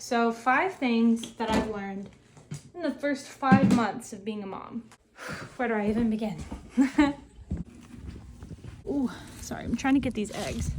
So 5 things that I've learned in the first 5 months of being a mom. Where do I even begin? Ooh, sorry, I'm trying to get these eggs.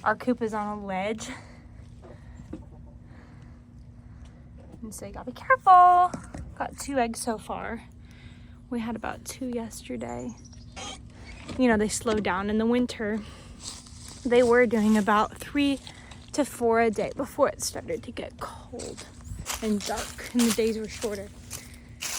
Our coop is on a ledge. And so you gotta be careful. Got 2 eggs so far. We had about 2 yesterday. You know, they slow down in the winter. They were doing about 3 to 4 a day before it started to get cold and dark and the days were shorter.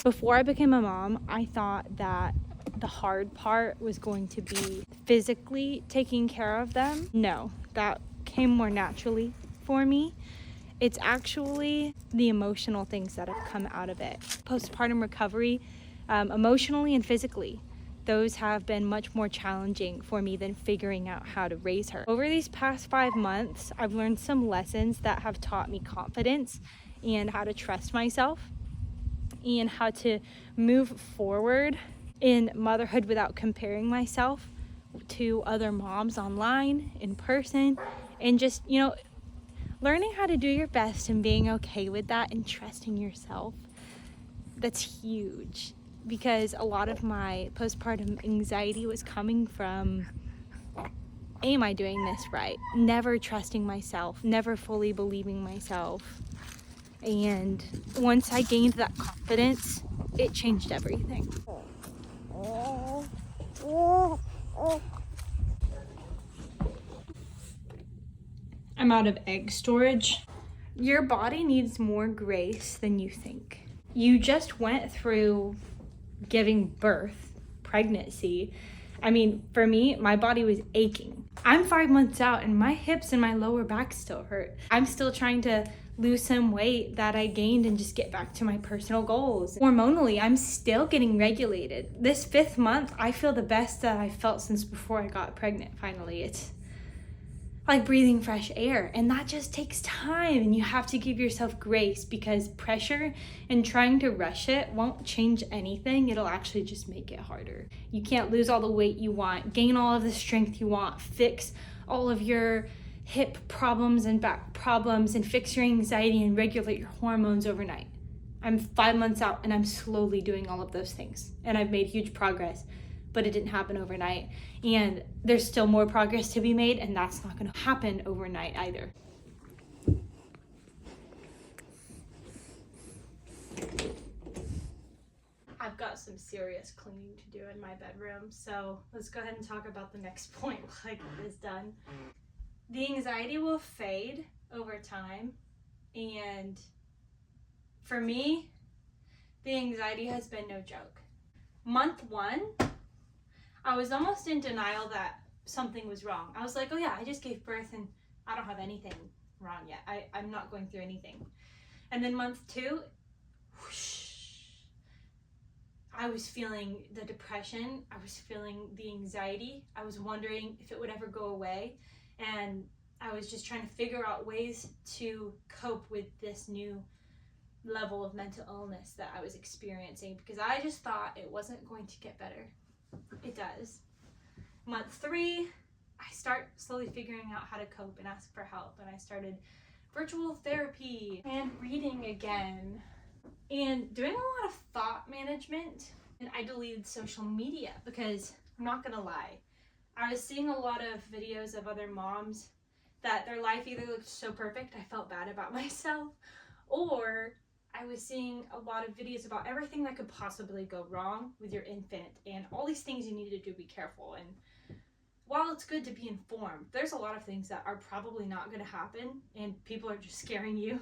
Before I became a mom, I thought that the hard part was going to be physically taking care of them. No, that came more naturally for me. It's actually the emotional things that have come out of it. Postpartum recovery, emotionally and physically, those have been much more challenging for me than figuring out how to raise her. Over these past 5 months, I've learned some lessons that have taught me confidence and how to trust myself and how to move forward in motherhood without comparing myself to other moms online, in person, and just, you know, learning how to do your best and being okay with that and trusting yourself. That's huge, because a lot of my postpartum anxiety was coming from, am I doing this right? Never trusting myself, never fully believing myself. And once I gained that confidence, it changed everything. I'm out of egg storage. Your body needs more grace than you think. You just went through giving birth, pregnancy. I mean, for me, my body was aching. I'm 5 months out and my hips and my lower back still hurt. I'm still trying to lose some weight that I gained and just get back to my personal goals. Hormonally, I'm still getting regulated. This 5th month, I feel the best that I've felt since before I got pregnant, finally. It's like breathing fresh air, and that just takes time, and you have to give yourself grace, because pressure and trying to rush it won't change anything. It'll actually just make it harder. You can't lose all the weight you want, gain all of the strength you want, fix all of your hip problems and back problems, and fix your anxiety and regulate your hormones overnight. I'm 5 months out and I'm slowly doing all of those things, and I've made huge progress, but it didn't happen overnight. And there's still more progress to be made, and that's not gonna happen overnight either. I've got some serious cleaning to do in my bedroom, so let's go ahead and talk about the next point while I get this done. The anxiety will fade over time, and for me, the anxiety has been no joke. Month 1, I was almost in denial that something was wrong. I was like, oh yeah, I just gave birth and I don't have anything wrong yet. I'm not going through anything. And then month 2, whoosh, I was feeling the depression. I was feeling the anxiety. I was wondering if it would ever go away. And I was just trying to figure out ways to cope with this new level of mental illness that I was experiencing, because I just thought it wasn't going to get better. It does. Month 3, I start slowly figuring out how to cope and ask for help, and I started virtual therapy and reading again and doing a lot of thought management. And I deleted social media because, I'm not gonna lie, I was seeing a lot of videos of other moms that their life either looked so perfect I felt bad about myself, or I was seeing a lot of videos about everything that could possibly go wrong with your infant and all these things you need to do to be careful. And while it's good to be informed, there's a lot of things that are probably not going to happen and people are just scaring you.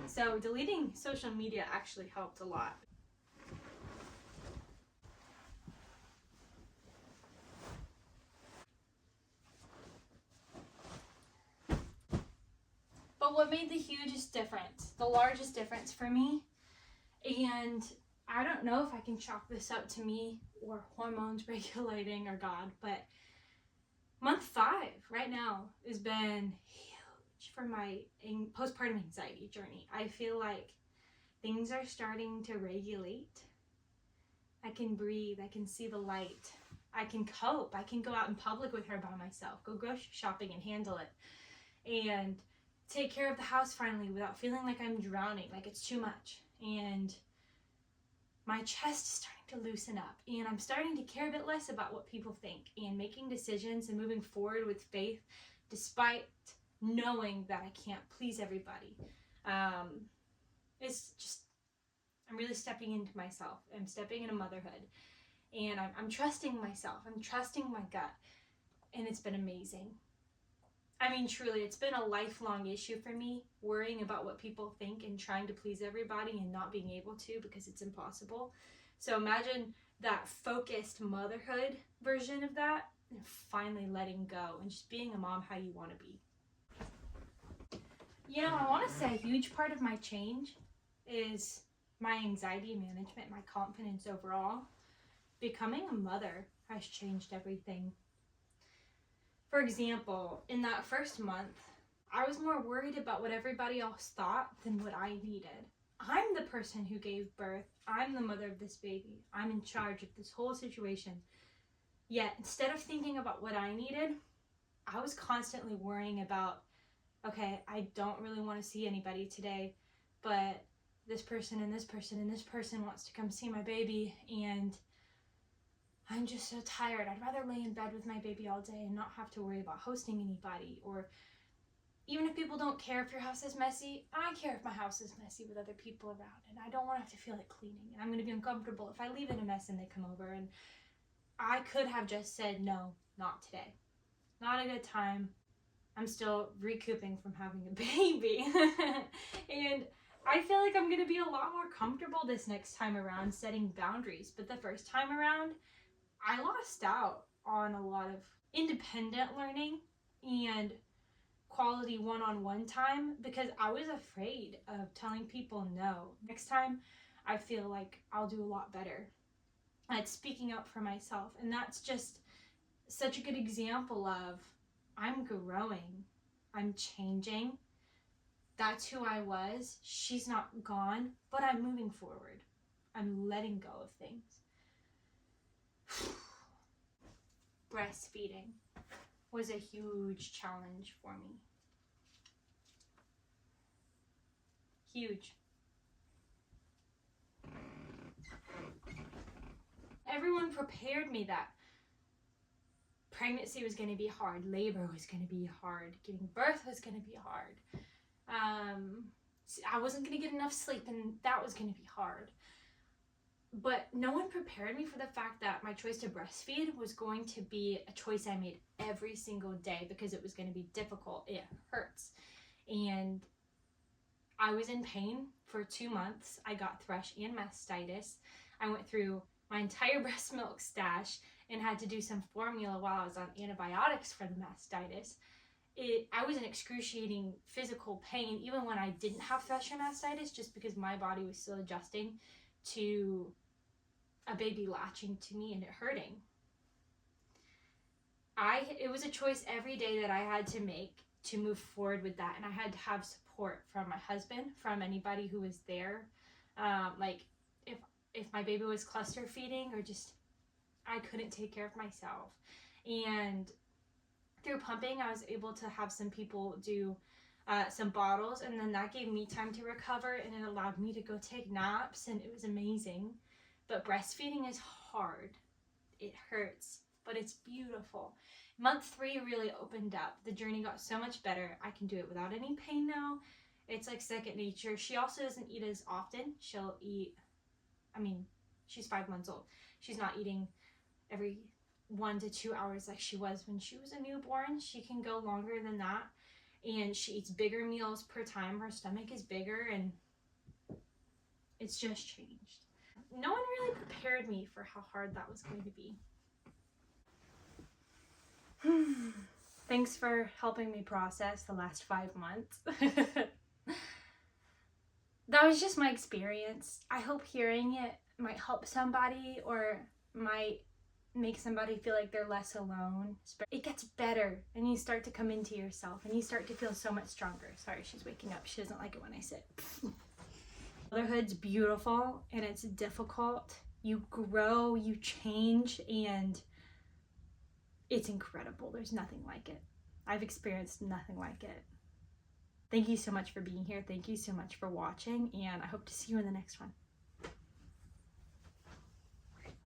So deleting social media actually helped a lot. But what made the hugest difference, the largest difference for me, and I don't know if I can chalk this up to me or hormones regulating or God, but month 5 right now has been huge for my postpartum anxiety journey. I feel like things are starting to regulate. I can breathe, I can see the light, I can cope, I can go out in public with her by myself, go grocery shopping and handle it. And take care of the house finally without feeling like I'm drowning, like it's too much. And my chest is starting to loosen up, and I'm starting to care a bit less about what people think, and making decisions and moving forward with faith despite knowing that I can't please everybody. It's just, I'm really stepping into myself. I'm stepping into motherhood, and I'm trusting myself. I'm trusting my gut, and it's been amazing. I mean, truly, it's been a lifelong issue for me, worrying about what people think and trying to please everybody and not being able to because it's impossible. So imagine that focused motherhood version of that, and finally letting go and just being a mom how you want to be. You know, I want to say a huge part of my change is my anxiety management, my confidence overall. Becoming a mother has changed everything. For example, in that first month, I was more worried about what everybody else thought than what I needed. I'm the person who gave birth. I'm the mother of this baby. I'm in charge of this whole situation. Yet, instead of thinking about what I needed, I was constantly worrying about, okay, I don't really want to see anybody today, but this person and this person and this person wants to come see my baby, and I'm just so tired. I'd rather lay in bed with my baby all day and not have to worry about hosting anybody. Or even if people don't care if your house is messy, I care if my house is messy with other people around, and I don't want to have to feel like cleaning. And I'm going to be uncomfortable if I leave it a mess and they come over. And I could have just said, no, not today. Not a good time. I'm still recouping from having a baby. And I feel like I'm going to be a lot more comfortable this next time around setting boundaries. But the first time around, I lost out on a lot of independent learning and quality one-on-one time because I was afraid of telling people no. Next time, I feel like I'll do a lot better at speaking up for myself. And that's just such a good example of I'm growing, I'm changing. That's who I was. She's not gone, but I'm moving forward. I'm letting go of things. Breastfeeding was a huge challenge for me. Huge. Everyone prepared me that pregnancy was going to be hard, labor was going to be hard, giving birth was going to be hard. I wasn't going to get enough sleep, and that was going to be hard. But no one prepared me for the fact that my choice to breastfeed was going to be a choice I made every single day because it was going to be difficult. It hurts. And I was in pain for 2 months. I got thrush and mastitis. I went through my entire breast milk stash and had to do some formula while I was on antibiotics for the mastitis. I was in excruciating physical pain even when I didn't have thrush and mastitis, just because my body was still adjusting to a baby latching to me and it hurting. It was a choice every day that I had to make to move forward with that, and I had to have support from my husband, from anybody who was there. Like if my baby was cluster feeding or just I couldn't take care of myself. And through pumping, I was able to have some people do some bottles, and then that gave me time to recover, and it allowed me to go take naps, and it was amazing. But breastfeeding is hard. It hurts, but it's beautiful. Month 3 really opened up. The journey got so much better. I can do it without any pain now. It's like second nature. She also doesn't eat as often. She'll eat, she's 5 months old. She's not eating every 1 to 2 hours like she was when she was a newborn. She can go longer than that, and she eats bigger meals per time. Her stomach is bigger, and it's just changed. No one really prepared me for how hard that was going to be. Thanks for helping me process the last 5 months. That was just my experience. I hope hearing it might help somebody or might make somebody feel like they're less alone. It gets better, and you start to come into yourself, and you start to feel so much stronger. Sorry, she's waking up. She doesn't like it when I sit. Motherhood's beautiful, and it's difficult. You grow, you change, and it's incredible. There's nothing like it. I've experienced nothing like it. Thank you so much for being here. Thank you so much for watching, and I hope to see you in the next one.